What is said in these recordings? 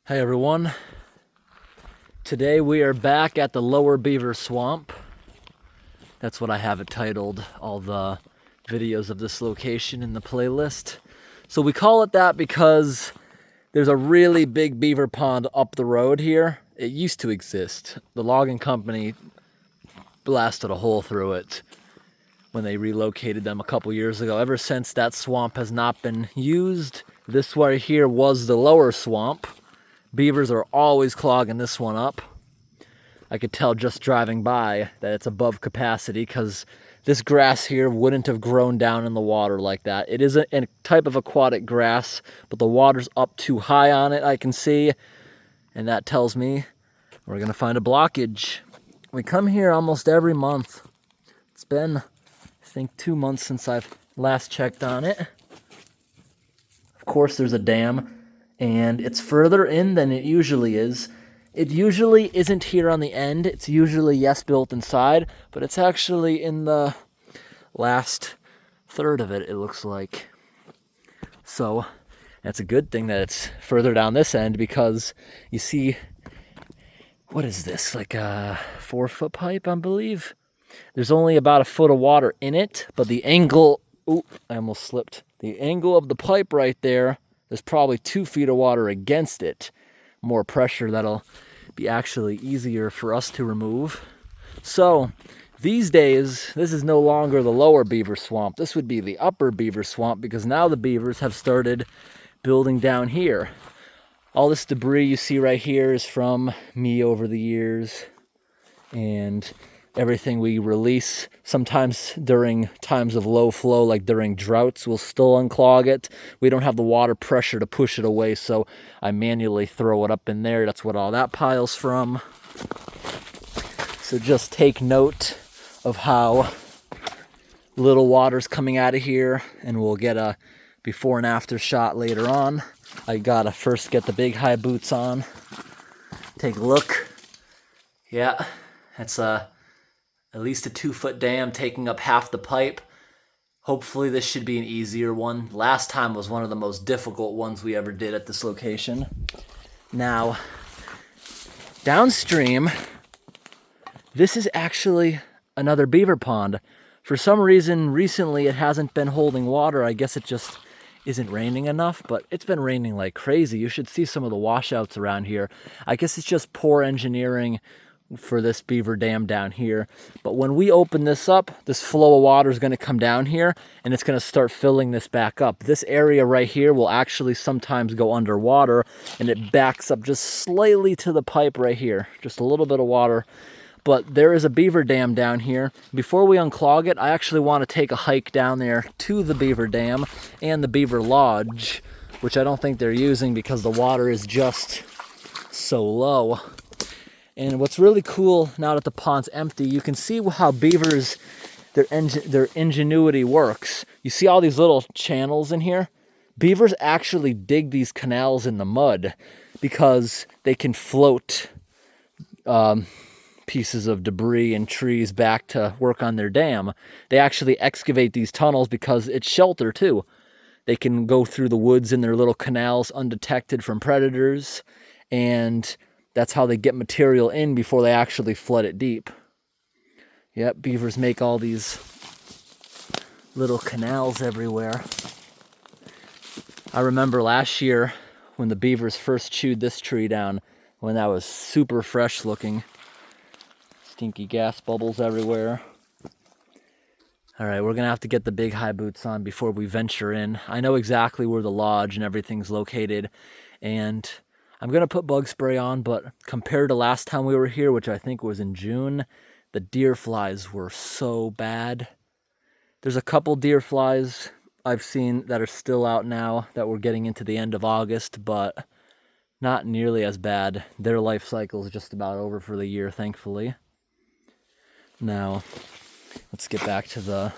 Hey everyone, today we are back at the Lower Beaver Swamp. That's what I have it titled, all the videos of this location in the playlist. So we call it that because there's a really big beaver pond up the road here. It used to exist. The logging company blasted a hole through it when they relocated them a couple years ago. Ever since, that swamp has not been used. This right here was the lower swamp. Beavers are always clogging this one up. I could tell just driving by that it's above capacity because this grass here wouldn't have grown down in the water like that. It is a type of aquatic grass, but the water's up too high on it, I can see, and that tells me we're gonna find a blockage. We come here almost every month. It's been, I think, 2 months since I've last checked on it. Of course, there's a dam, and it's further in than it usually is. It usually isn't here on the end. It's usually, yes, built inside, but it's actually in the last third of it, it looks like. So that's a good thing that it's further down this end, because you see, what is this, like a 4-foot pipe, I believe? There's only about a foot of water in it, but the angle, ooh, I almost slipped. The angle of the pipe right there, there's probably 2 feet of water against it. More pressure, that'll be actually easier for us to remove. So these days, this is no longer the lower beaver swamp. This would be the upper beaver swamp, because now the beavers have started building down here. All this debris you see right here is from me over the years, and everything we release, sometimes during times of low flow, like during droughts, we'll still unclog it. We don't have the water pressure to push it away, so I manually throw it up in there. That's what all that pile's from. So just take note of how little water's coming out of here, and we'll get a before and after shot later on. I gotta first get the big high boots on. Take a look. Yeah, that's at least a 2-foot dam taking up half the pipe. Hopefully this should be an easier one. Last time was one of the most difficult ones we ever did at this location. Now, downstream, this is actually another beaver pond. For some reason, recently it hasn't been holding water. I guess it just isn't raining enough, but it's been raining like crazy. You should see some of the washouts around here. I guess it's just poor engineering for this beaver dam down here. But when we open this up, this flow of water is going to come down here, and it's going to start filling this back up. This area right here will actually sometimes go underwater, and it backs up just slightly to the pipe right here. Just a little bit of water. But there is a beaver dam down here. Before we unclog it, I actually want to take a hike down there to the beaver dam and the beaver lodge, which I don't think they're using because the water is just so low. And what's really cool now that the pond's empty, you can see how beavers, their ingenuity works. You see all these little channels in here? Beavers actually dig these canals in the mud because they can float pieces of debris and trees back to work on their dam. They actually excavate these tunnels because it's shelter too. They can go through the woods in their little canals undetected from predators, and that's how they get material in before they actually flood it deep. Yep, beavers make all these little canals everywhere. I remember last year when the beavers first chewed this tree down, when that was super fresh looking. Stinky gas bubbles everywhere. All right, we're gonna have to get the big high boots on before we venture in. I know exactly where the lodge and everything's located, and I'm going to put bug spray on, but compared to last time we were here, which I think was in June, the deer flies were so bad. There's a couple deer flies I've seen that are still out now that we're getting into the end of August, but not nearly as bad. Their life cycle is just about over for the year, thankfully. Now, let's get back to the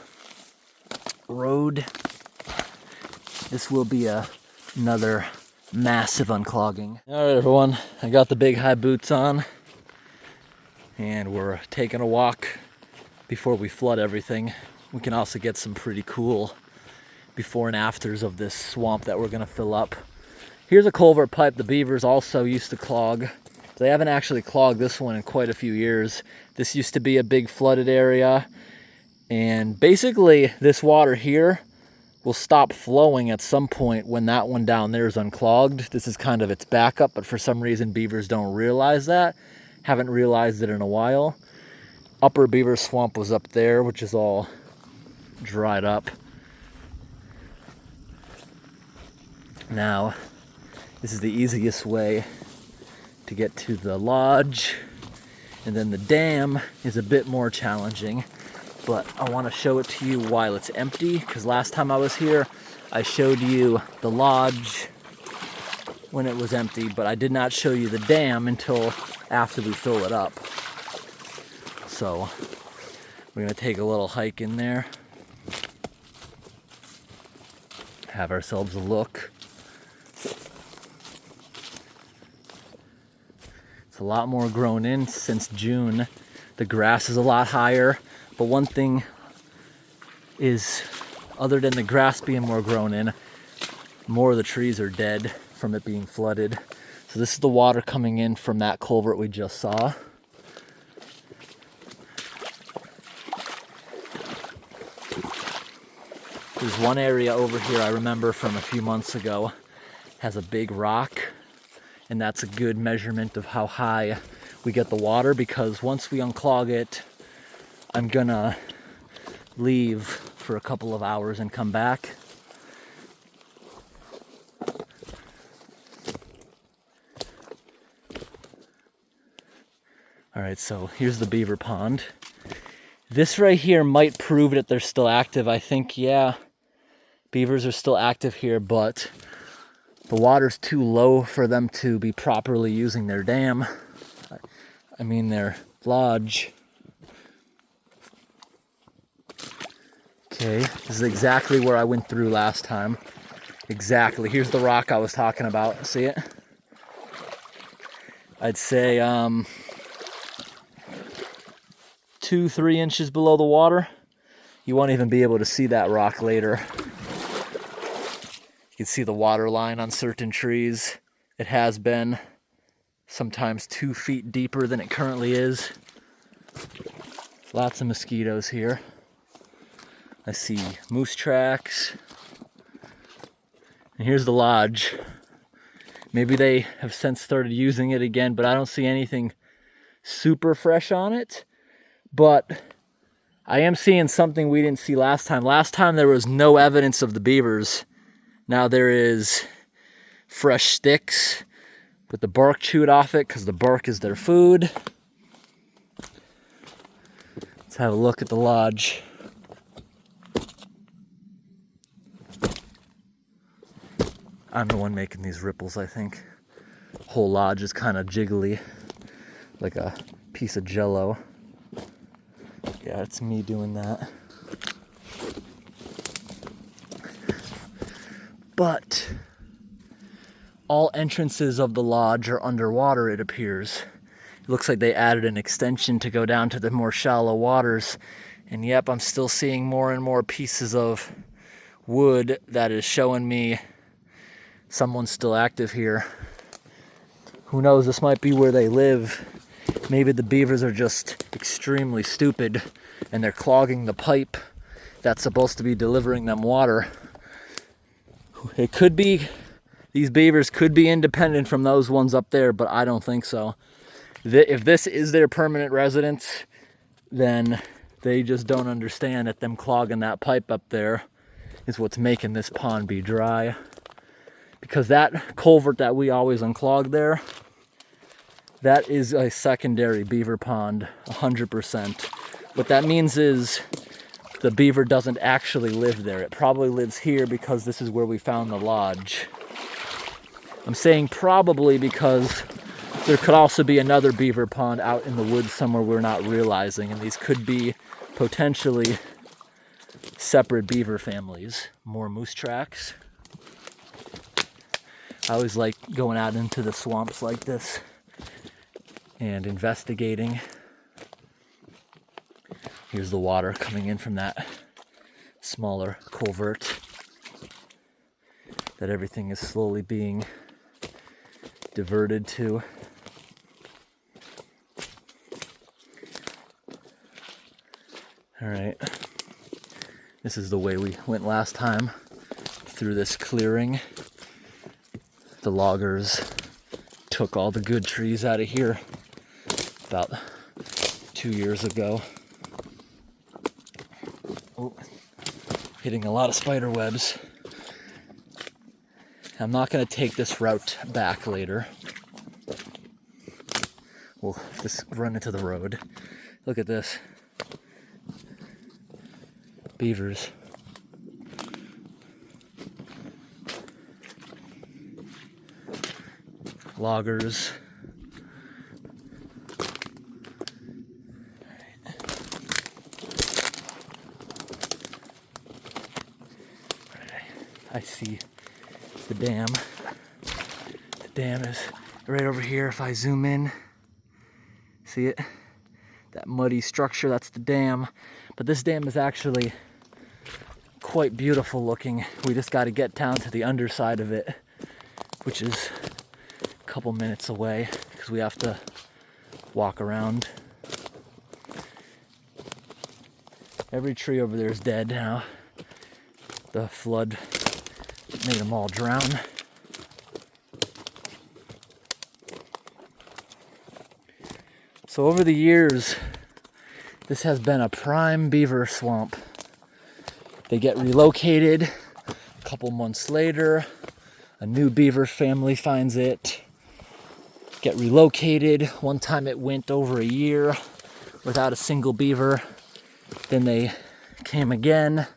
road. This will be another massive unclogging. All right, everyone, I got the big high boots on, and we're taking a walk before we flood everything. We can also get some pretty cool before and afters of this swamp that we're gonna fill up. Here's a culvert pipe the beavers also used to clog. They haven't actually clogged this one in quite a few years. This used to be a big flooded area, and basically this water here will stop flowing at some point when that one down there is unclogged. This is kind of its backup, but for some reason beavers don't realize that. Haven't realized it in a while. Upper Beaver Swamp was up there, which is all dried up. Now, this is the easiest way to get to the lodge, and then the dam is a bit more challenging, but I want to show it to you while it's empty, because last time I was here I showed you the lodge when it was empty, but I did not show you the dam until after we fill it up. So we're going to take a little hike in there, have ourselves a look. It's a lot more grown in since June. The grass is a lot higher, but one thing is, other than the grass being more grown in, more of the trees are dead from it being flooded. So this is the water coming in from that culvert we just saw. There's one area over here I remember from a few months ago, has a big rock, and that's a good measurement of how high we get the water, because once we unclog it, I'm gonna leave for a couple of hours and come back. All right, so here's the beaver pond. This right here might prove that they're still active. I think, yeah, beavers are still active here, but the water's too low for them to be properly using their dam. I mean their lodge. Okay, this is exactly where I went through last time. Exactly. Here's the rock I was talking about. See it? I'd say 2-3 inches below the water. You won't even be able to see that rock later. You can see the water line on certain trees. It has been sometimes 2 feet deeper than it currently is. Lots of mosquitoes here. I see moose tracks. And here's the lodge. Maybe they have since started using it again, but I don't see anything super fresh on it. But I am seeing something we didn't see last time. Last time there was no evidence of the beavers. Now there is fresh sticks with the bark chewed off it, because the bark is their food. Let's have a look at the lodge. I'm the one making these ripples, I think. Whole lodge is kind of jiggly, like a piece of jello. Yeah, it's me doing that. But all entrances of the lodge are underwater, it appears. It looks like they added an extension to go down to the more shallow waters. And yep, I'm still seeing more and more pieces of wood that is showing me someone's still active here. Who knows, this might be where they live. Maybe the beavers are just extremely stupid and they're clogging the pipe that's supposed to be delivering them water. It could be, these beavers could be independent from those ones up there, but I don't think so. If this is their permanent residence, then they just don't understand that them clogging that pipe up there is what's making this pond be dry. Because that culvert that we always unclog there, that is a secondary beaver pond, 100%. What that means is the beaver doesn't actually live there. It probably lives here because this is where we found the lodge. I'm saying probably because there could also be another beaver pond out in the woods somewhere we're not realizing, and these could be potentially separate beaver families. More moose tracks. I always like going out into the swamps like this and investigating. Here's the water coming in from that smaller culvert that everything is slowly being diverted to. All right, this is the way we went last time, through this clearing. The loggers took all the good trees out of here about 2 years ago. Oh, hitting a lot of spider webs. I'm not going to take this route back later. We'll just run into the road. Look at this. Beavers. Loggers. I see the dam. The dam is right over here. If I zoom in, see it? That muddy structure, that's the dam. But this dam is actually quite beautiful looking. We just got to get down to the underside of it, which is a couple minutes away because we have to walk around. Every tree over there is dead now. The flood made them all drown. So over the years, this has been a prime beaver swamp. They get relocated. A couple months later, a new beaver family finds it. Get relocated. One time it went over a year without a single beaver. Then they came again.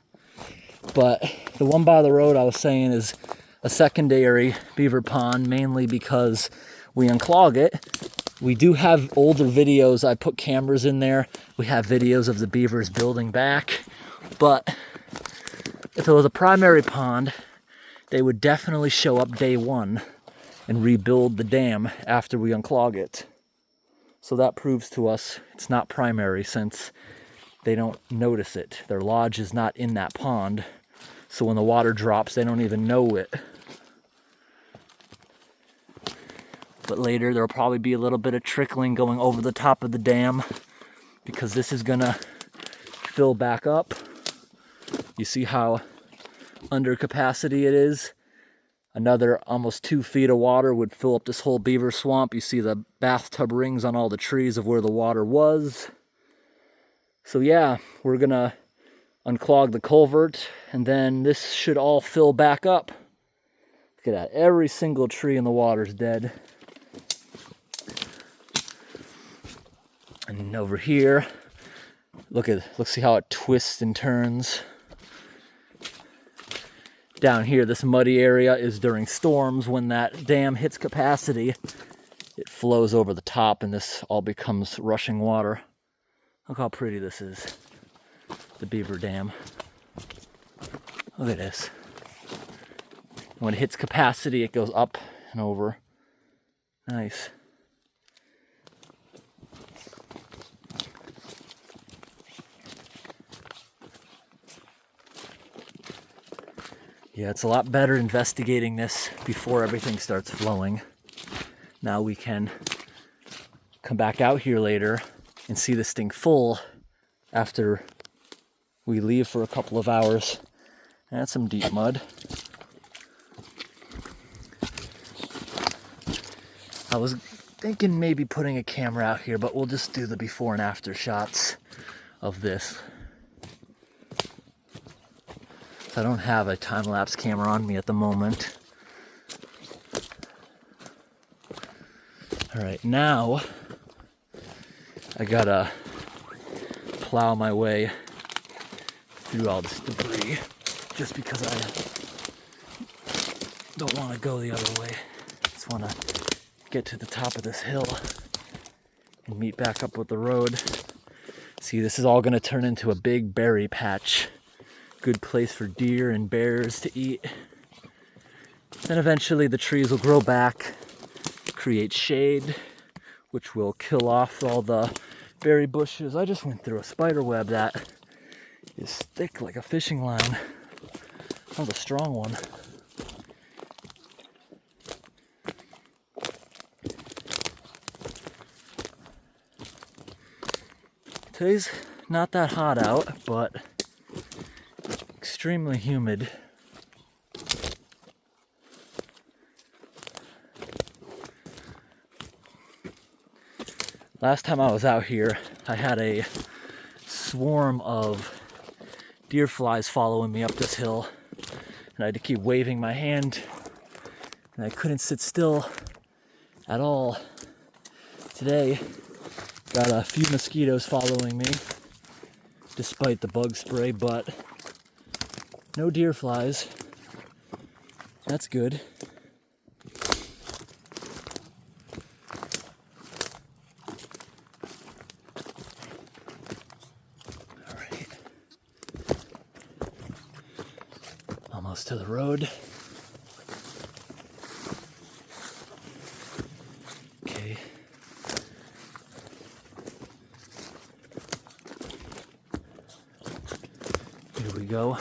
But the one by the road I was saying is a secondary beaver pond, mainly because we unclog it. We do have older videos. I put cameras in there. We have videos of the beavers building back. But if it was a primary pond, they would definitely show up day one and rebuild the dam after we unclog it. So that proves to us it's not primary, since they don't notice it. Their lodge is not in that pond. So when the water drops, they don't even know it. But later there'll probably be a little bit of trickling going over the top of the dam, because this is gonna fill back up. You see how under capacity it is? Another almost 2 feet of water would fill up this whole beaver swamp. You see the bathtub rings on all the trees of where the water was. So yeah, we're gonna unclog the culvert, and then this should all fill back up. Look at that, every single tree in the water is dead. And over here, look, see how it twists and turns. Down here, this muddy area is during storms. When that dam hits capacity, it flows over the top and this all becomes rushing water. Look how pretty this is, the Beaver Dam. Look at this. When it hits capacity, it goes up and over. Nice. Yeah, it's a lot better investigating this before everything starts flowing. Now we can come back out here later and see this thing full after we leave for a couple of hours. And that's some deep mud. I was thinking maybe putting a camera out here, but we'll just do the before and after shots of this. I don't have a time-lapse camera on me at the moment. All right, now I gotta plow my way through all this debris, just because I don't want to go the other way. Just want to get to the top of this hill and meet back up with the road. See, this is all going to turn into a big berry patch. Good place for deer and bears to eat. Then eventually the trees will grow back, create shade, which will kill off all the berry bushes. I just went through a spider web that is thick like a fishing line. That was a strong one. Today's not that hot out, but extremely humid. Last time I was out here, I had a swarm of deer flies following me up this hill, and I had to keep waving my hand, and I couldn't sit still at all. Today, got a few mosquitoes following me, despite the bug spray, but no deer flies. That's good. All right. Almost to the road. Okay. Here we go.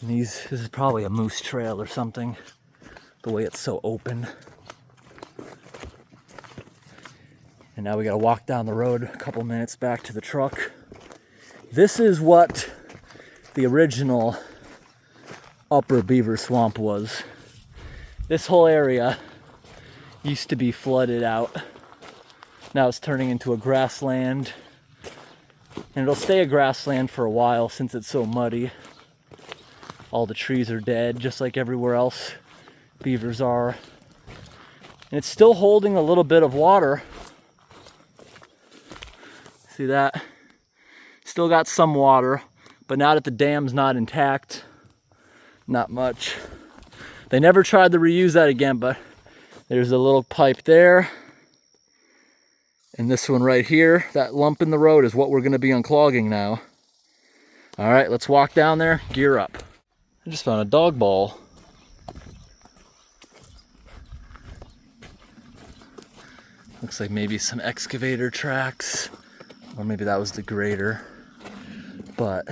And this is probably a moose trail or something, the way it's so open. And now we gotta walk down the road a couple minutes back to the truck. This is what the original upper Beaver Swamp was. This whole area used to be flooded out. Now it's turning into a grassland. And it'll stay a grassland for a while since it's so muddy. All the trees are dead, just like everywhere else beavers are. And it's still holding a little bit of water. See that? Still got some water, but now that the dam's not intact, not much. They never tried to reuse that again, but there's a little pipe there. And this one right here, that lump in the road is what we're gonna be unclogging now. All right, let's walk down there, gear up. I just found a dog ball. Looks like maybe some excavator tracks, or maybe that was the grader. But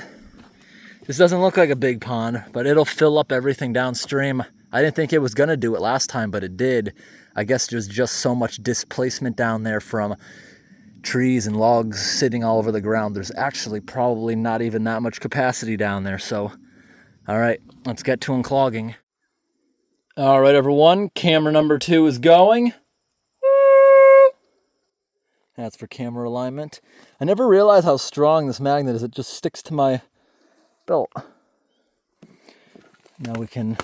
this doesn't look like a big pond, but it'll fill up everything downstream. I didn't think it was gonna do it last time, but it did. I guess there's just so much displacement down there from trees and logs sitting all over the ground. There's actually probably not even that much capacity down there. So, all right, let's get to unclogging. All right, everyone, camera number 2 is going. That's for camera alignment. I never realized how strong this magnet is. It just sticks to my belt. Now we can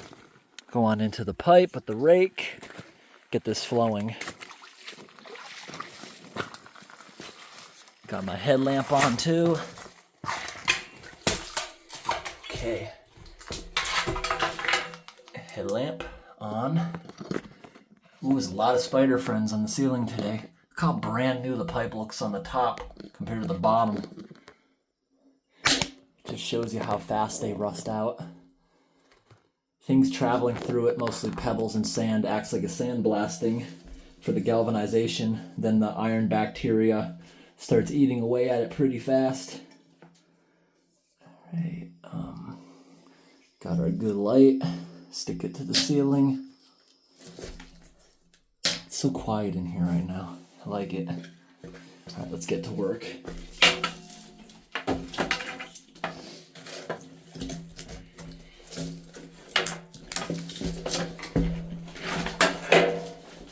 go on into the pipe with the rake, get this flowing. Got my headlamp on too. Okay. Headlamp on. Ooh, there's a lot of spider friends on the ceiling today. Look how brand new the pipe looks on the top compared to the bottom. Just shows you how fast they rust out. Things traveling through it, mostly pebbles and sand, acts like a sandblasting for the galvanization. Then the iron bacteria starts eating away at it pretty fast. All right, got our good light. Stick it to the ceiling. It's so quiet in here right now. I like it. All right, let's get to work.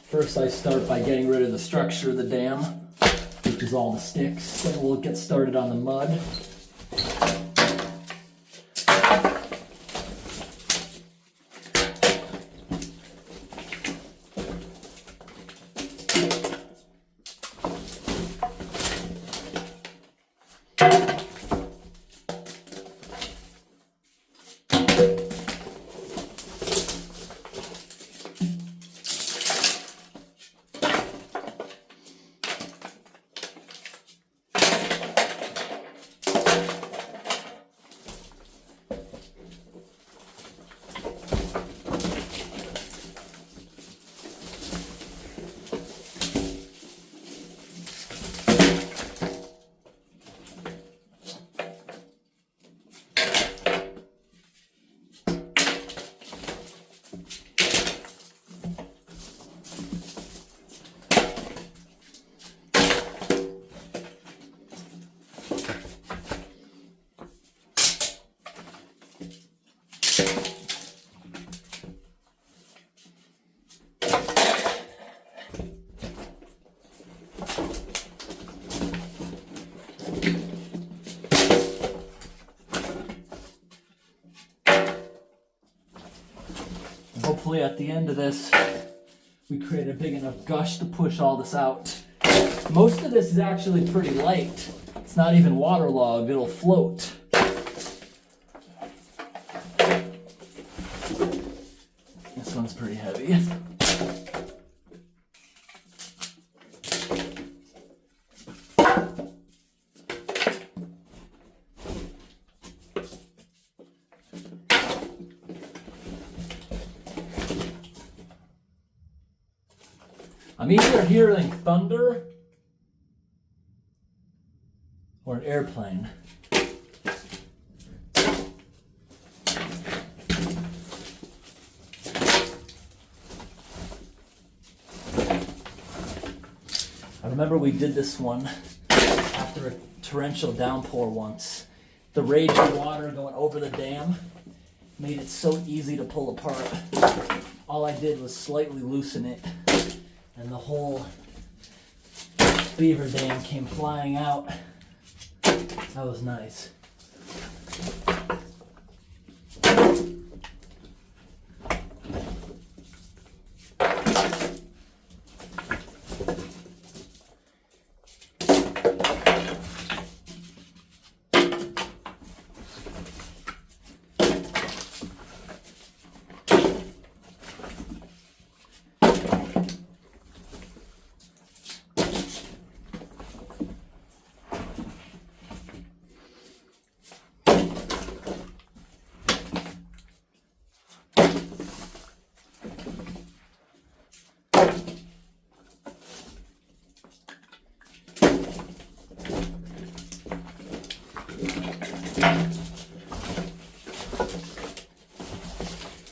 First, I start by getting rid of the structure of the dam, which is all the sticks. Then we'll get started on the mud. hopefully at the end of this, we create a big enough gush to push all this out. Most of this is actually pretty light. It's not even waterlogged, it'll float. This one's pretty heavy. I'm either hearing thunder or an airplane. I remember we did this one after a torrential downpour once. The raging water going over the dam made it so easy to pull apart. All I did was slightly loosen it, and the whole Beaver dam came flying out. That was nice.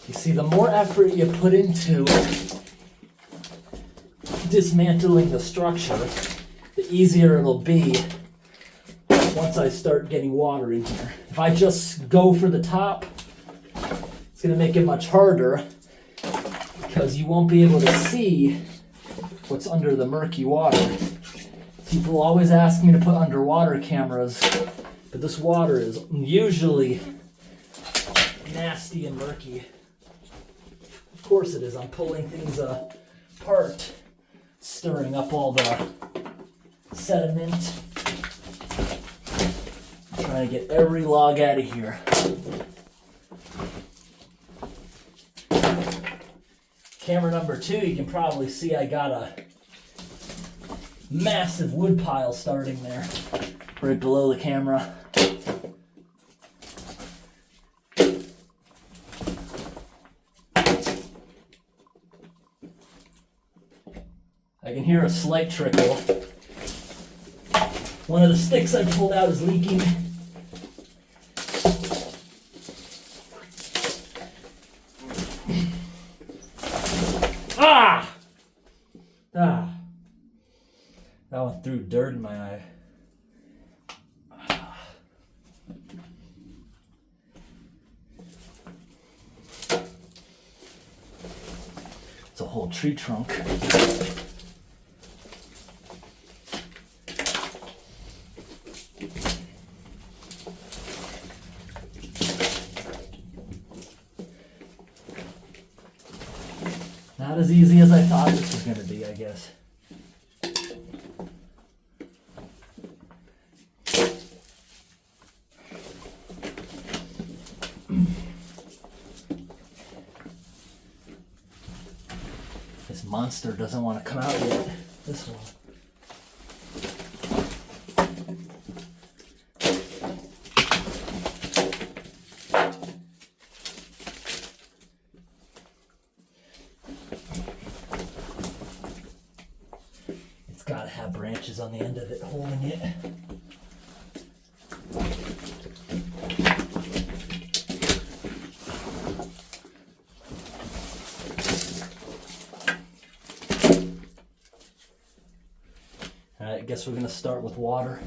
You see, the more effort you put into dismantling the structure, the easier it'll be once I start getting water in here. If I just go for the top, it's going to make it much harder because you won't be able to see what's under the murky water. People always ask me to put underwater cameras, but this water is usually nasty and murky. Of course it is. I'm pulling things apart, stirring up all the sediment, trying to get every log out of here. Camera number 2, you can probably see I got a massive wood pile starting there, right below the camera. I can hear a slight trickle. One of the sticks I pulled out is leaking. Ah! Ah! That one threw dirt in my eye. It's a whole tree trunk. Not as easy as I thought this was going to be, I guess. This monster doesn't want to come out yet. This one. Gotta have branches on the end of it holding it. Alright, I guess we're gonna start with water.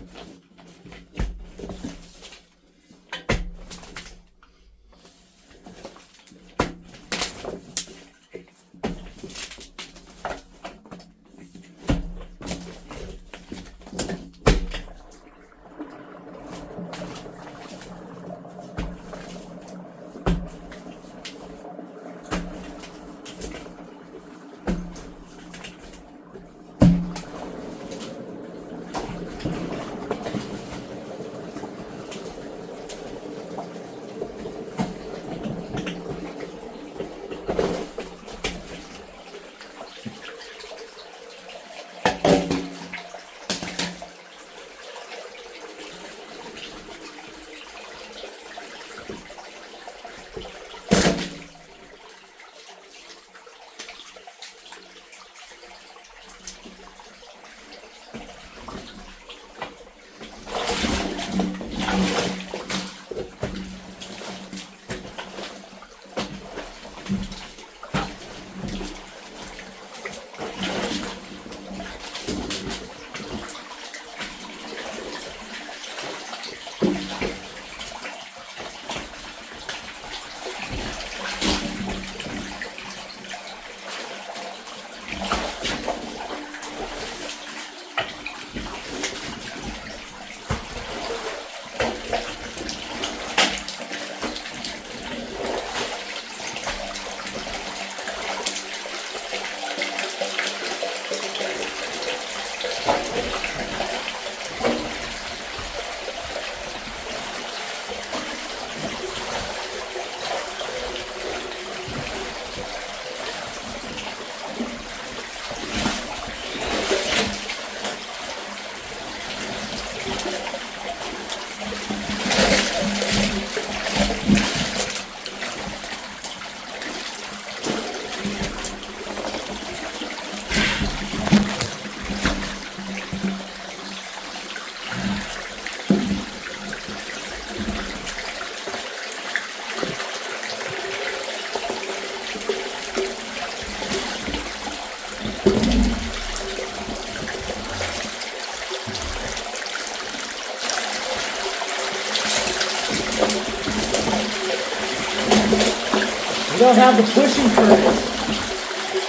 We don't have the pushing current.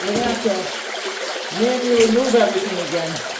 We have to manually move everything again.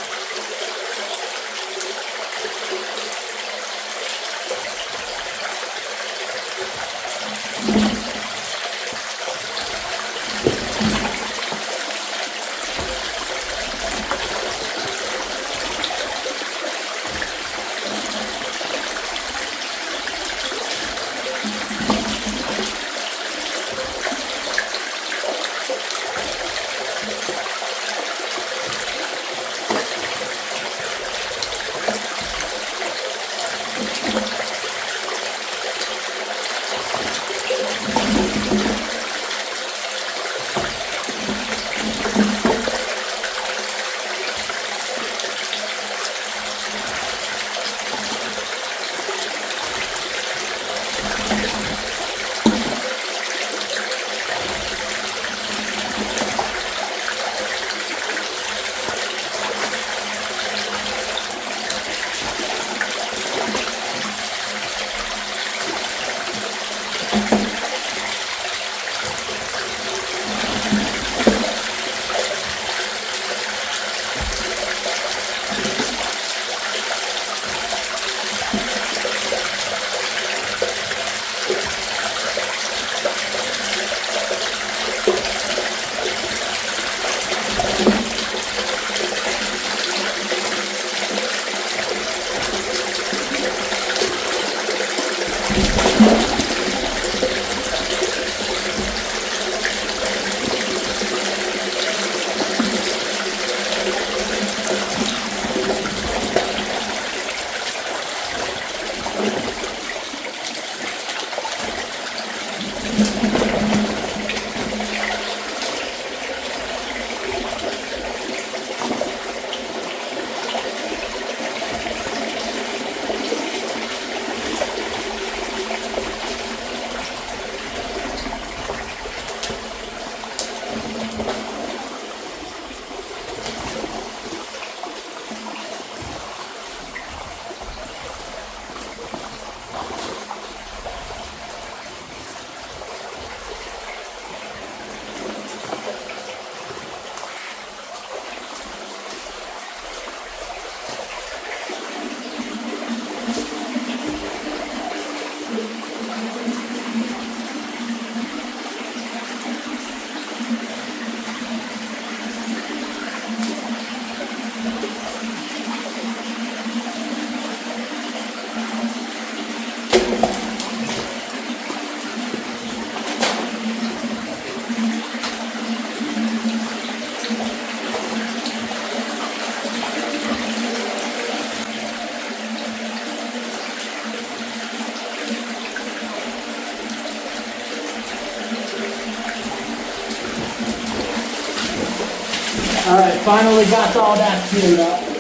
All right, finally got all that cleared up.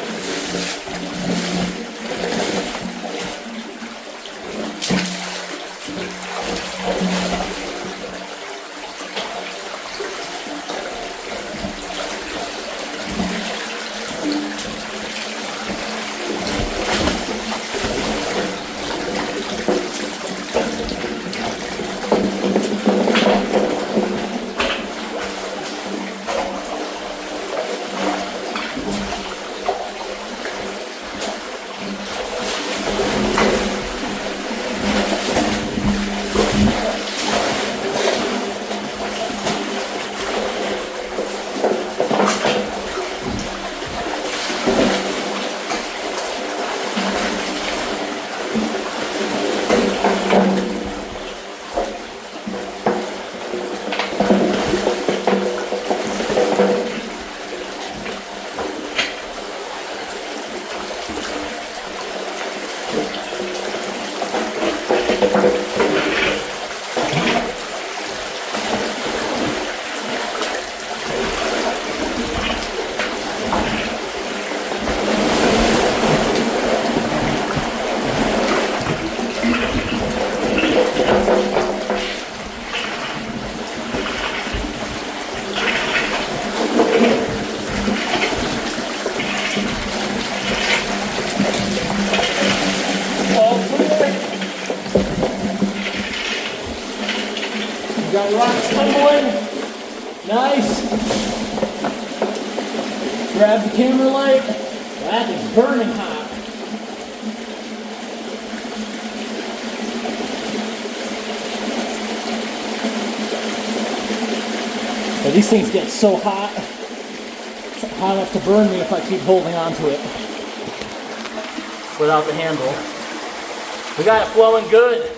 Got rocks tumbling. Nice. Grab the camera light. That is burning hot. But these things get so hot. It's hot enough to burn me if I keep holding onto it without the handle. We got it flowing good.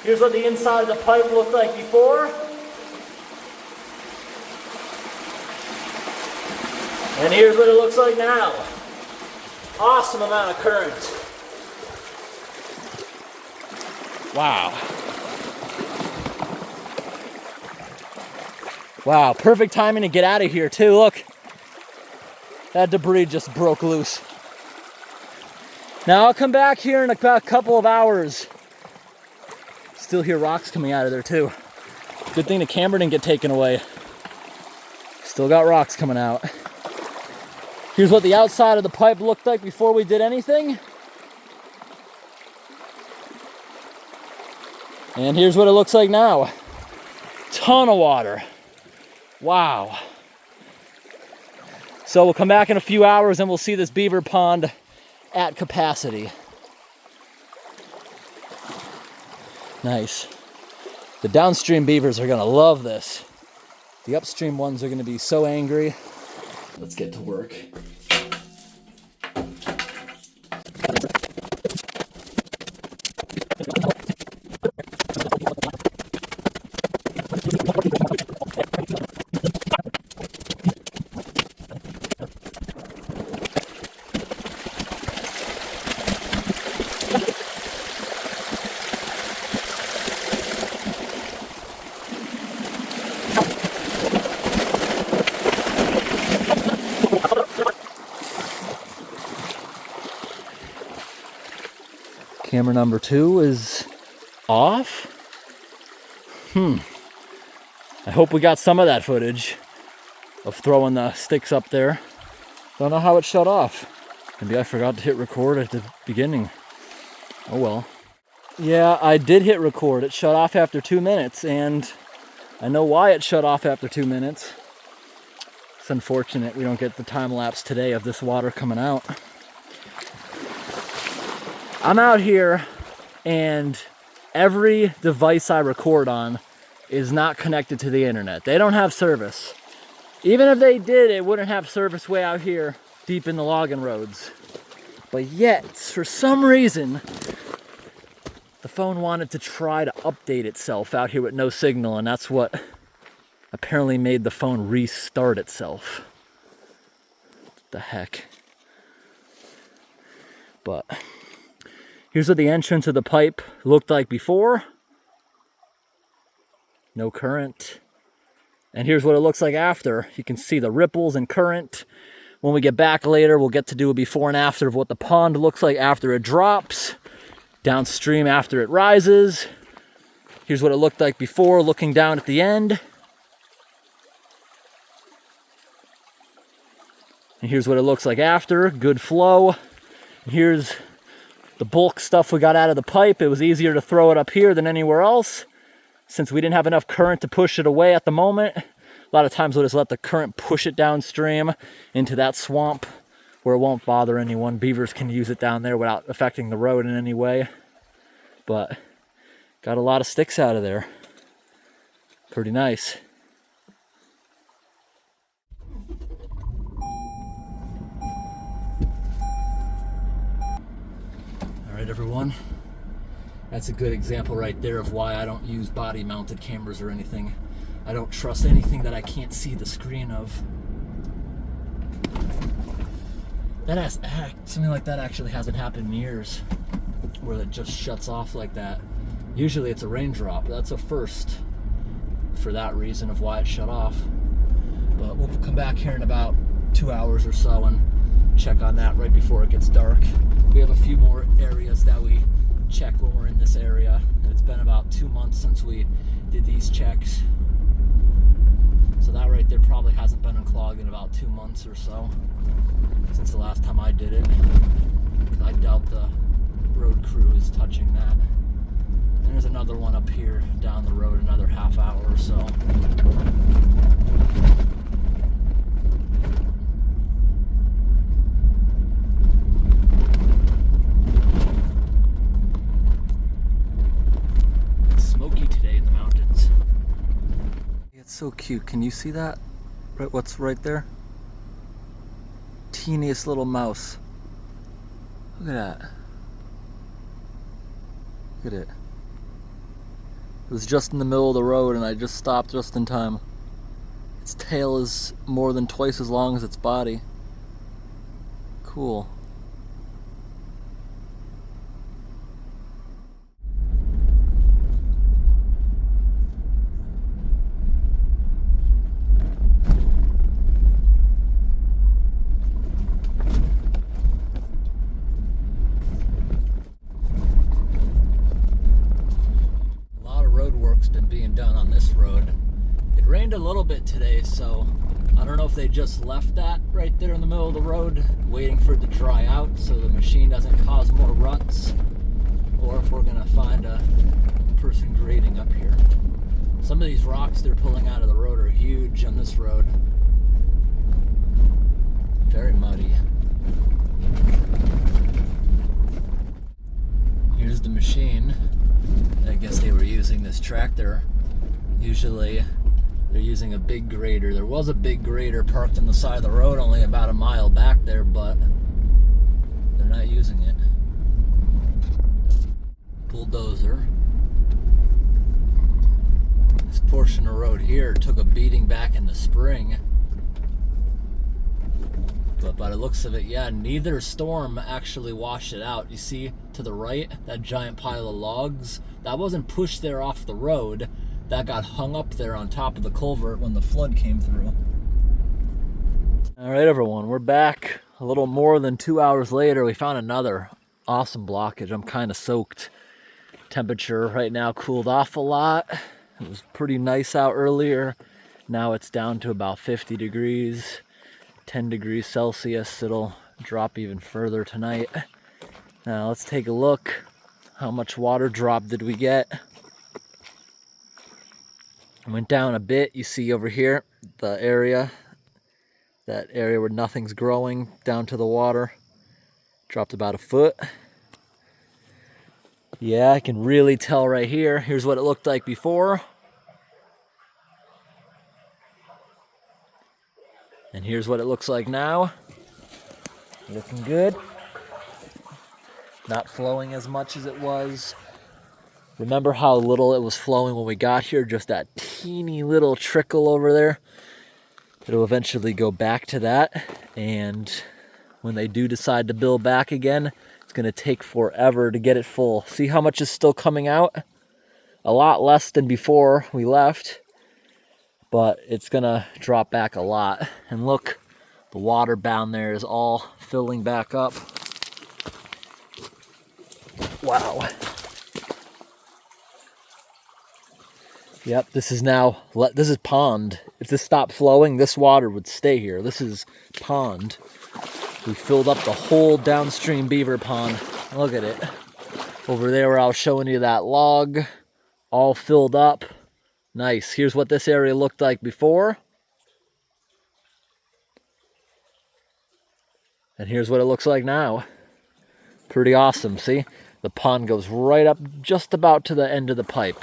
Here's what the inside of the pipe looked like before. And here's what it looks like now. Awesome amount of current. Wow. Wow, perfect timing to get out of here too. Look, that debris just broke loose. Now I'll come back here in about a couple of hours. Still hear rocks coming out of there too. Good thing the camera didn't get taken away. Still got rocks coming out. Here's what the outside of the pipe looked like before we did anything. And here's what it looks like now. Ton of water. Wow. So we'll come back in a few hours and we'll see this beaver pond at capacity. Nice. The downstream beavers are gonna love this. The upstream ones are gonna be so angry. Let's get to work. Camera number 2 is off. I hope we got some of that footage of throwing the sticks up there. Don't know how it shut off. Maybe I forgot to hit record at the beginning. Oh well. Yeah, I did hit record. It shut off after 2 minutes, and I know why it shut off after 2 minutes. It's unfortunate we don't get the time lapse today of this water coming out. I'm out here and every device I record on is not connected to the internet. They don't have service. Even if they did, it wouldn't have service way out here deep in the logging roads. But yet, for some reason, the phone wanted to try to update itself out here with no signal, and that's what apparently made the phone restart itself. What the heck? But here's what the entrance of the pipe looked like before. No current. And here's what it looks like after. You can see the ripples and current. When we get back later, we'll get to do a before and after of what the pond looks like after it drops, downstream after it rises. Here's what it looked like before, looking down at the end. And here's what it looks like after, good flow. And here's the bulk stuff we got out of the pipe. It was easier to throw it up here than anywhere else, since we didn't have enough current to push it away at the moment. A lot of times we'll just let the current push it downstream into that swamp where it won't bother anyone. Beavers can use it down there without affecting the road in any way. But got a lot of sticks out of there. Pretty nice. All right, everyone. That's a good example right there of why I don't use body-mounted cameras or anything. I don't trust anything that I can't see the screen of. Something like that actually hasn't happened in years, where it just shuts off like that. Usually it's a raindrop. That's a first for that reason of why it shut off. But we'll come back here in about 2 hours or so and check on that right before it gets dark. We have a few more areas that we check when we're in this area, and it's been about 2 months since we did these checks. So that right there probably hasn't been unclogged in about 2 months or so since the last time I did it. I doubt the road crew is touching that. There's another one up here down the road, another half hour or so. It's smoky today in the mountains. It's so cute. Can you see that? What's right there? Teeniest little mouse. Look at that. Look at it. It was just in the middle of the road and I just stopped just in time. Its tail is more than twice as long as its body. Cool. Been being done on this road. It rained a little bit today, so I don't know if they just left that right there in the middle of the road waiting for it to dry out so the machine doesn't cause more ruts, or if we're gonna find a person grading up here. Some of these rocks they're pulling out of the road are huge on this road. Very muddy. Here's the machine. I guess they were using this tractor. Usually they're using a big grader. There was a big grader parked on the side of the road only about a mile back there, but they're not using it. Bulldozer. This portion of road here took a beating back in the spring. But by the looks of it, yeah, neither storm actually washed it out. You see to the right, that giant pile of logs? That wasn't pushed there off the road. That got hung up there on top of the culvert when the flood came through. All right, everyone, we're back a little more than 2 hours later. We found another awesome blockage. I'm kind of soaked. Temperature right now cooled off a lot. It was pretty nice out earlier. Now it's down to about 50 degrees. 10 degrees Celsius. It'll drop even further tonight. Now let's take a look. How much water drop did we get? Went down a bit. You see over here the area, that area where nothing's growing down to the water. Dropped about a foot. Yeah, I can really tell right here. Here's what it looked like before. And here's what it looks like now. Looking good. Not flowing as much as it was. Remember how little it was flowing when we got here? Just that teeny little trickle over there. It'll eventually go back to that. And when they do decide to build back again, it's going to take forever to get it full. See how much is still coming out? A lot less than before we left. But it's gonna drop back a lot. And look, the water down there is all filling back up. Wow. Yep, this is pond. If this stopped flowing, this water would stay here. This is pond. We filled up the whole downstream beaver pond. Look at it. Over there where I was showing you that log, all filled up. Nice. Here's what this area looked like before. And here's what it looks like now. Pretty awesome, see? The pond goes right up just about to the end of the pipe.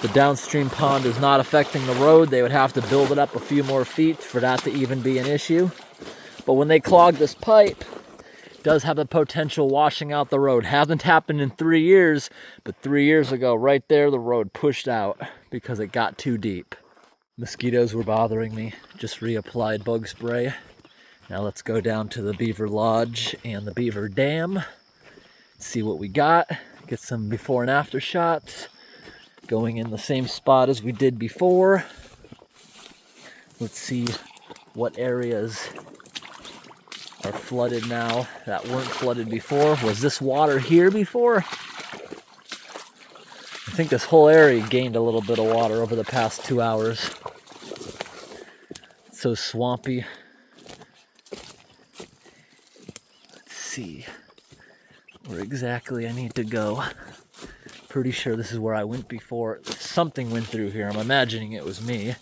The downstream pond is not affecting the road. They would have to build it up a few more feet for that to even be an issue. But when they clog this pipe, it does have the potential washing out the road. Hasn't happened in 3 years, but 3 years ago, right there, the road pushed out because it got too deep. Mosquitoes were bothering me. Just reapplied bug spray. Now let's go down to the Beaver Lodge and the Beaver Dam. See what we got. Get some before and after shots. Going in the same spot as we did before. Let's see what areas are flooded now that weren't flooded before. Was this water here before? I think this whole area gained a little bit of water over the past 2 hours. It's so swampy. Let's see where exactly I need to go. Pretty sure this is where I went before. Something went through here. I'm imagining it was me.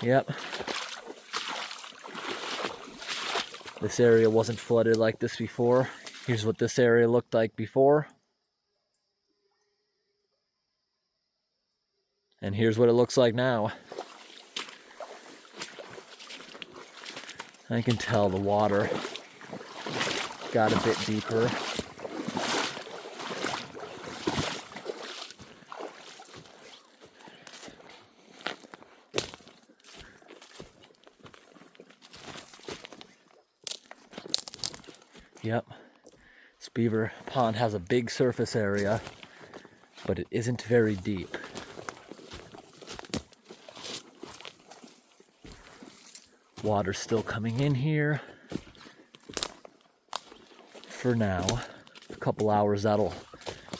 Yep. This area wasn't flooded like this before. Here's what this area looked like before. And here's what it looks like now. I can tell the water got a bit deeper. Yep, this beaver pond has a big surface area, but it isn't very deep. Water's still coming in here. For now, a couple hours that'll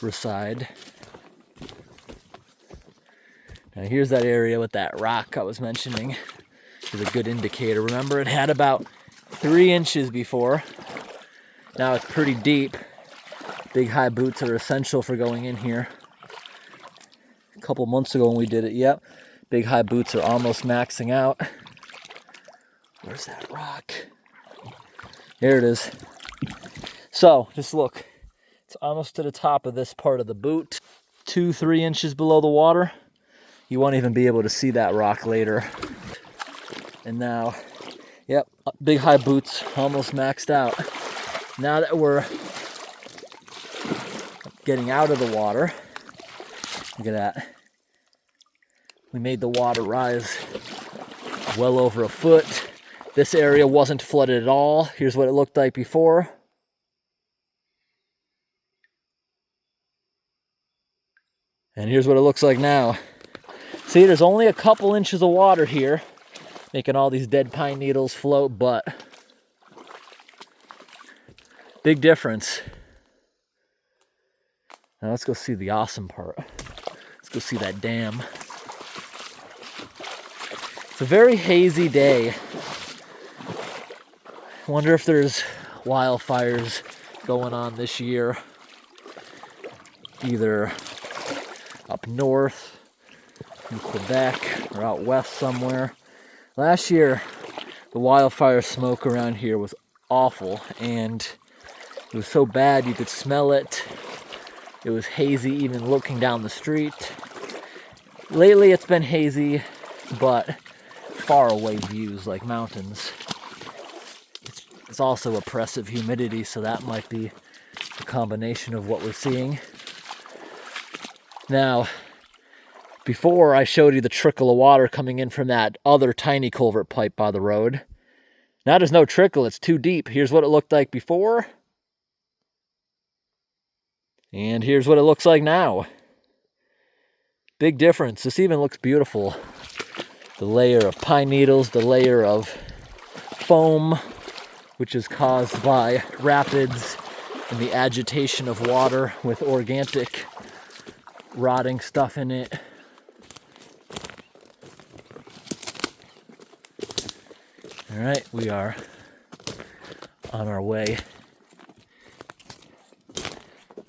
reside. Now here's that area with that rock I was mentioning. Is a good indicator. Remember, it had about 3 inches before. Now it's pretty deep. Big high boots are essential for going in here. A couple months ago when we did it, yep. Big high boots are almost maxing out. Where's that rock? There it is. So, just look. It's almost to the top of this part of the boot. 2-3 inches below the water. You won't even be able to see that rock later. And now, yep, big high boots almost maxed out. Now that we're getting out of the water, look at that. We made the water rise well over a foot. This area wasn't flooded at all. Here's what it looked like before. And here's what it looks like now. See, there's only a couple inches of water here, making all these dead pine needles float, but big difference. Now let's go see the awesome part. Let's go see that dam. It's a very hazy day. Wonder if there's wildfires going on this year. Either up north in Quebec or out west somewhere. Last year, the wildfire smoke around here was awful, and it was so bad you could smell it. It was hazy even looking down the street. Lately it's been hazy, but far away views like mountains. It's also oppressive humidity, so that might be a combination of what we're seeing. Now, before I showed you the trickle of water coming in from that other tiny culvert pipe by the road. Now there's no trickle, it's too deep. Here's what it looked like before. And here's what it looks like now. Big difference. This even looks beautiful. The layer of pine needles, the layer of foam, which is caused by rapids and the agitation of water with organic rotting stuff in it. All right, we are on our way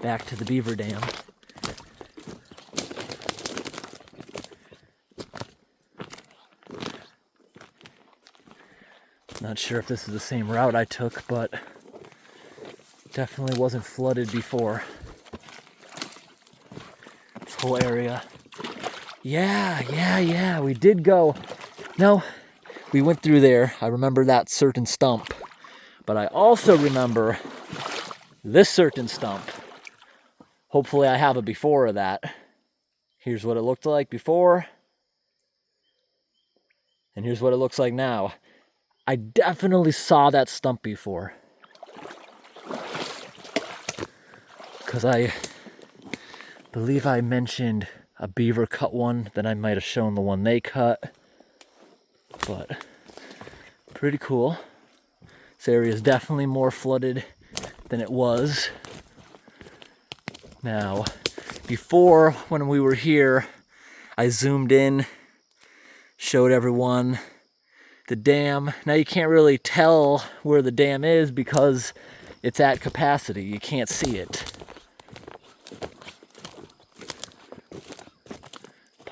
back to the Beaver Dam. Not sure if this is the same route I took, but definitely wasn't flooded before. This whole area. Yeah, we did go. No, we went through there. I remember that certain stump, but I also remember this certain stump. Hopefully I have a before of that. Here's what it looked like before. And here's what it looks like now. I definitely saw that stump before. Because I believe I mentioned a beaver cut one, then I might have shown the one they cut. But pretty cool. This area is definitely more flooded than it was. Now, before when we were here, I zoomed in, showed everyone the dam. Now you can't really tell where the dam is because it's at capacity. You can't see it.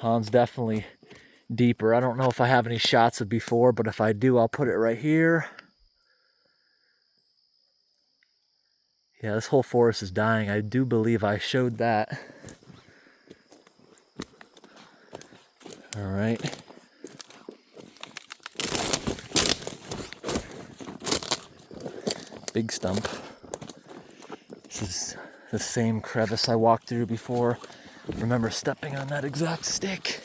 Pond's definitely deeper. I don't know if I have any shots of before, but if I do, I'll put it right here. Yeah, this whole forest is dying. I do believe I showed that. All right. Big stump. This is the same crevice I walked through before. Remember stepping on that exact stick.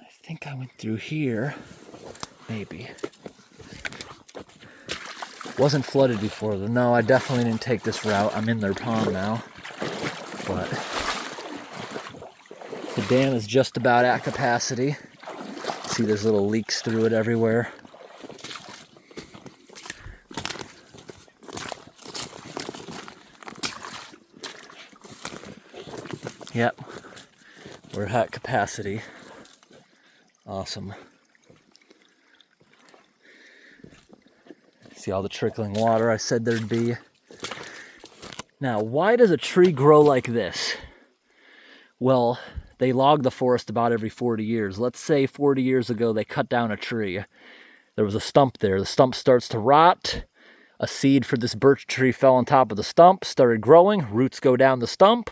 I think I went through here. Maybe. Wasn't flooded before though. No, I definitely didn't take this route. I'm in their pond now. But the dam is just about at capacity. See, there's little leaks through it everywhere. Yep, we're at capacity. Awesome. See all the trickling water I said there'd be. Now, why does a tree grow like this? Well, they log the forest about every 40 years. Let's say 40 years ago they cut down a tree. There was a stump there. The stump starts to rot. A seed for this birch tree fell on top of the stump, started growing, roots go down the stump.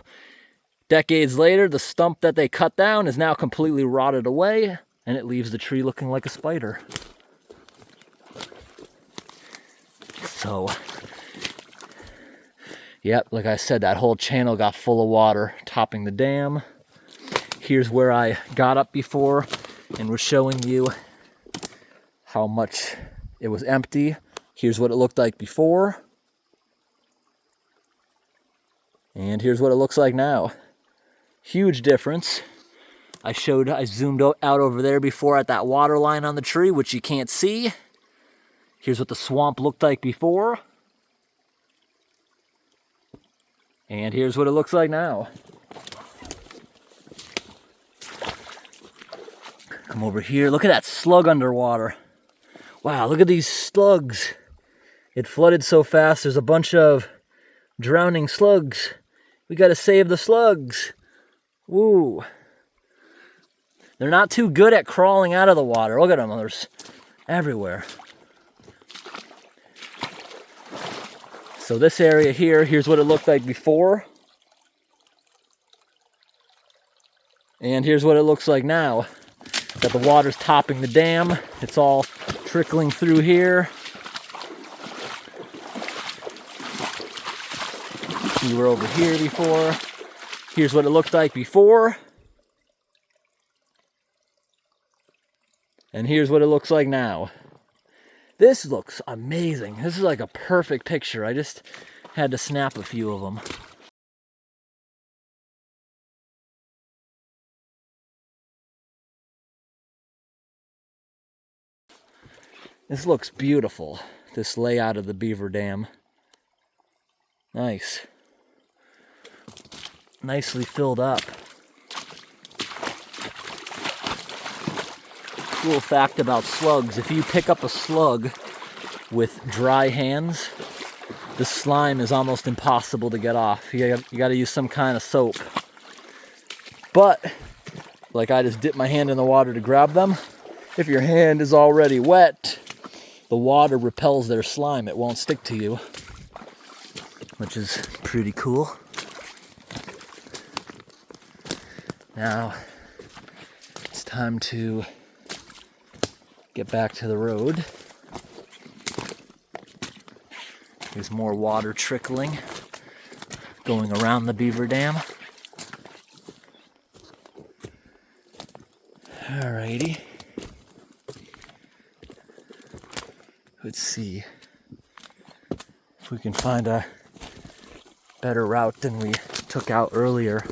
Decades later, the stump that they cut down is now completely rotted away, and it leaves the tree looking like a spider. So, yep, like I said, that whole channel got full of water, topping the dam. Here's where I got up before and was showing you how much it was empty. Here's what it looked like before. And here's what it looks like now. Huge difference. I zoomed out over there before at that water line on the tree, which you can't see. Here's what the swamp looked like before. And here's what it looks like now. Come over here. Look at that slug underwater. Wow, look at these slugs. It flooded so fast, there's a bunch of drowning slugs. We gotta save the slugs. Woo. They're not too good at crawling out of the water. Look at them, there's everywhere. So this area here, here's what it looked like before. And here's what it looks like now. That the water's topping the dam. It's all trickling through here. We were over here before. Here's what it looked like before. And here's what it looks like now. This looks amazing. This is like a perfect picture. I just had to snap a few of them. This looks beautiful, this layout of the Beaver Dam. Nice. Nicely filled up. Cool fact about slugs, if you pick up a slug with dry hands, the slime is almost impossible to get off. You gotta use some kind of soap. But, like I just dipped my hand in the water to grab them, if your hand is already wet, the water repels their slime. It won't stick to you, which is pretty cool. Now, it's time to get back to the road. There's more water trickling, going around the Beaver Dam. Alrighty. Let's see if we can find a better route than we took out earlier,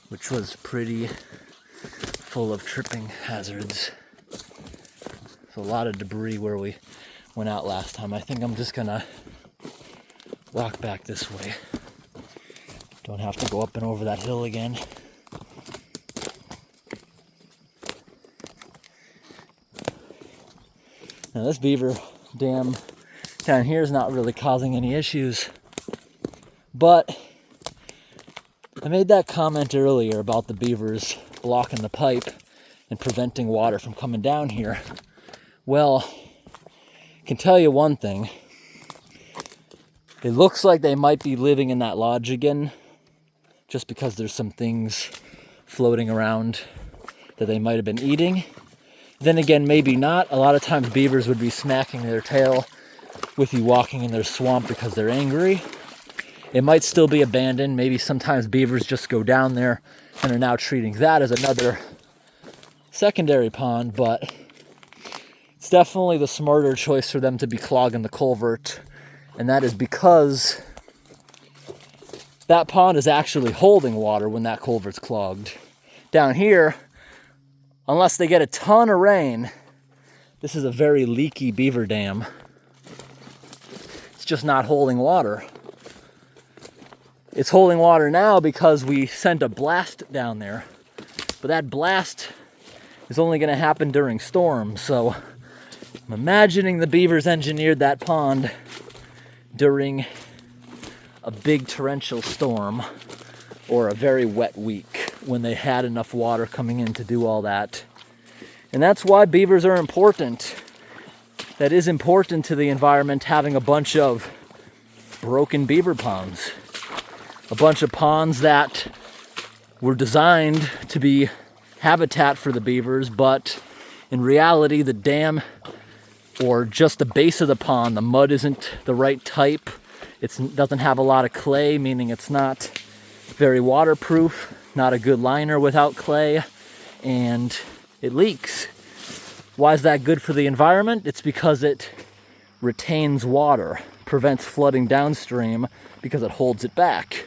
which was pretty full of tripping hazards. There's a lot of debris where we went out last time. I think I'm just gonna walk back this way. Don't have to go up and over that hill again. Now this Beaver Dam down here is not really causing any issues, but I made that comment earlier about the beavers blocking the pipe and preventing water from coming down here. Well, I can tell you one thing. It looks like they might be living in that lodge again, just because there's some things floating around that they might have been eating. Then again, maybe not. A lot of times beavers would be smacking their tail with you walking in their swamp because they're angry. It might still be abandoned. Maybe sometimes beavers just go down there and are now treating that as another secondary pond, but it's definitely the smarter choice for them to be clogging the culvert, and that is because that pond is actually holding water when that culvert's clogged. Down here, unless they get a ton of rain, this is a very leaky beaver dam. It's just not holding water. It's holding water now because we sent a blast down there, but that blast is only going to happen during storms. So I'm imagining the beavers engineered that pond during a big torrential storm or a very wet week when they had enough water coming in to do all that. And that's why beavers are important. That is important to the environment, having a bunch of broken beaver ponds. A bunch of ponds that were designed to be habitat for the beavers, but in reality, the dam or just the base of the pond, the mud isn't the right type. It doesn't have a lot of clay, meaning it's not very waterproof, not a good liner without clay, and it leaks. Why is that good for the environment? It's because it retains water, prevents flooding downstream because it holds it back.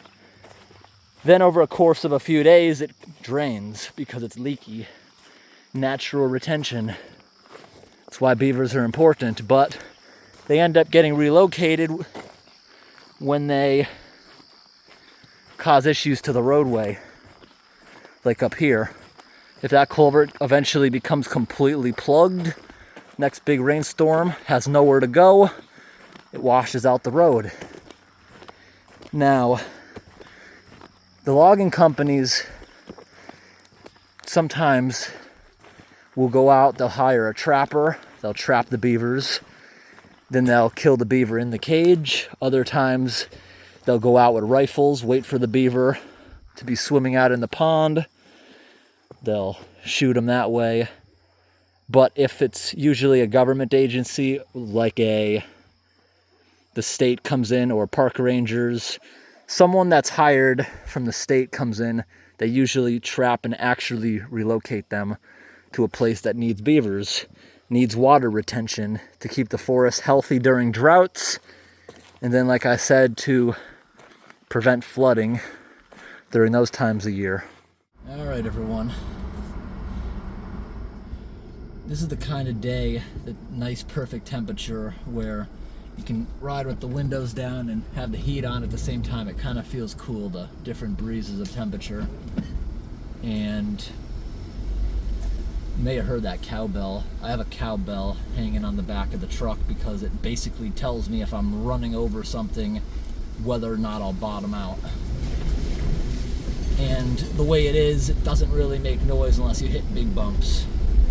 Then over a course of a few days, it drains because it's leaky. Natural retention. That's why beavers are important, but they end up getting relocated when they cause issues to the roadway. Like up here. If that culvert eventually becomes completely plugged, next big rainstorm, has nowhere to go, it washes out the road. Now, the logging companies sometimes will go out, they'll hire a trapper, they'll trap the beavers, then they'll kill the beaver in the cage. Other times they'll go out with rifles, wait for the beaver to be swimming out in the pond. They'll shoot them that way. But if it's usually a government agency, like the state comes in, or park rangers, someone that's hired from the state comes in, they usually trap and actually relocate them to a place that needs beavers, needs water retention to keep the forest healthy during droughts, and then, like I said, to prevent flooding during those times of year. All right, everyone. This is the kind of day, the nice perfect temperature where you can ride with the windows down and have the heat on at the same time. It kind of feels cool, the different breezes of temperature. And you may have heard that cowbell. I have a cowbell hanging on the back of the truck because it basically tells me if I'm running over something, whether or not I'll bottom out. And the way it is, it doesn't really make noise unless you hit big bumps.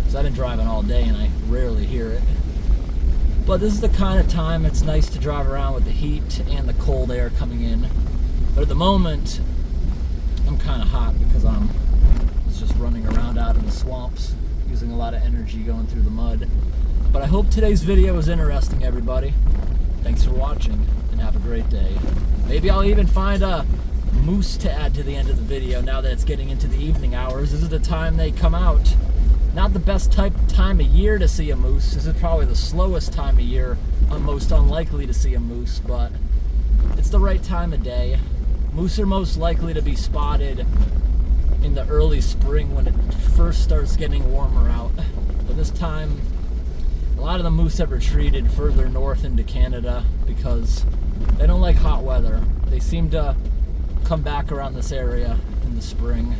So I've been driving all day and I rarely hear it. But this is the kind of time it's nice to drive around with the heat and the cold air coming in. But at the moment, I'm kind of hot because I was just running around out in the swamps, using a lot of energy going through the mud. But I hope today's video was interesting, everybody. Thanks for watching, and have a great day. Maybe I'll even find a moose to add to the end of the video now that it's getting into the evening hours. This is the time they come out. Not the best time of year to see a moose. This is probably the slowest time of year. I'm most unlikely to see a moose, but it's the right time of day. Moose are most likely to be spotted in the early spring when it first starts getting warmer out. But this time, a lot of the moose have retreated further north into Canada because they don't like hot weather. They seem to come back around this area in the spring.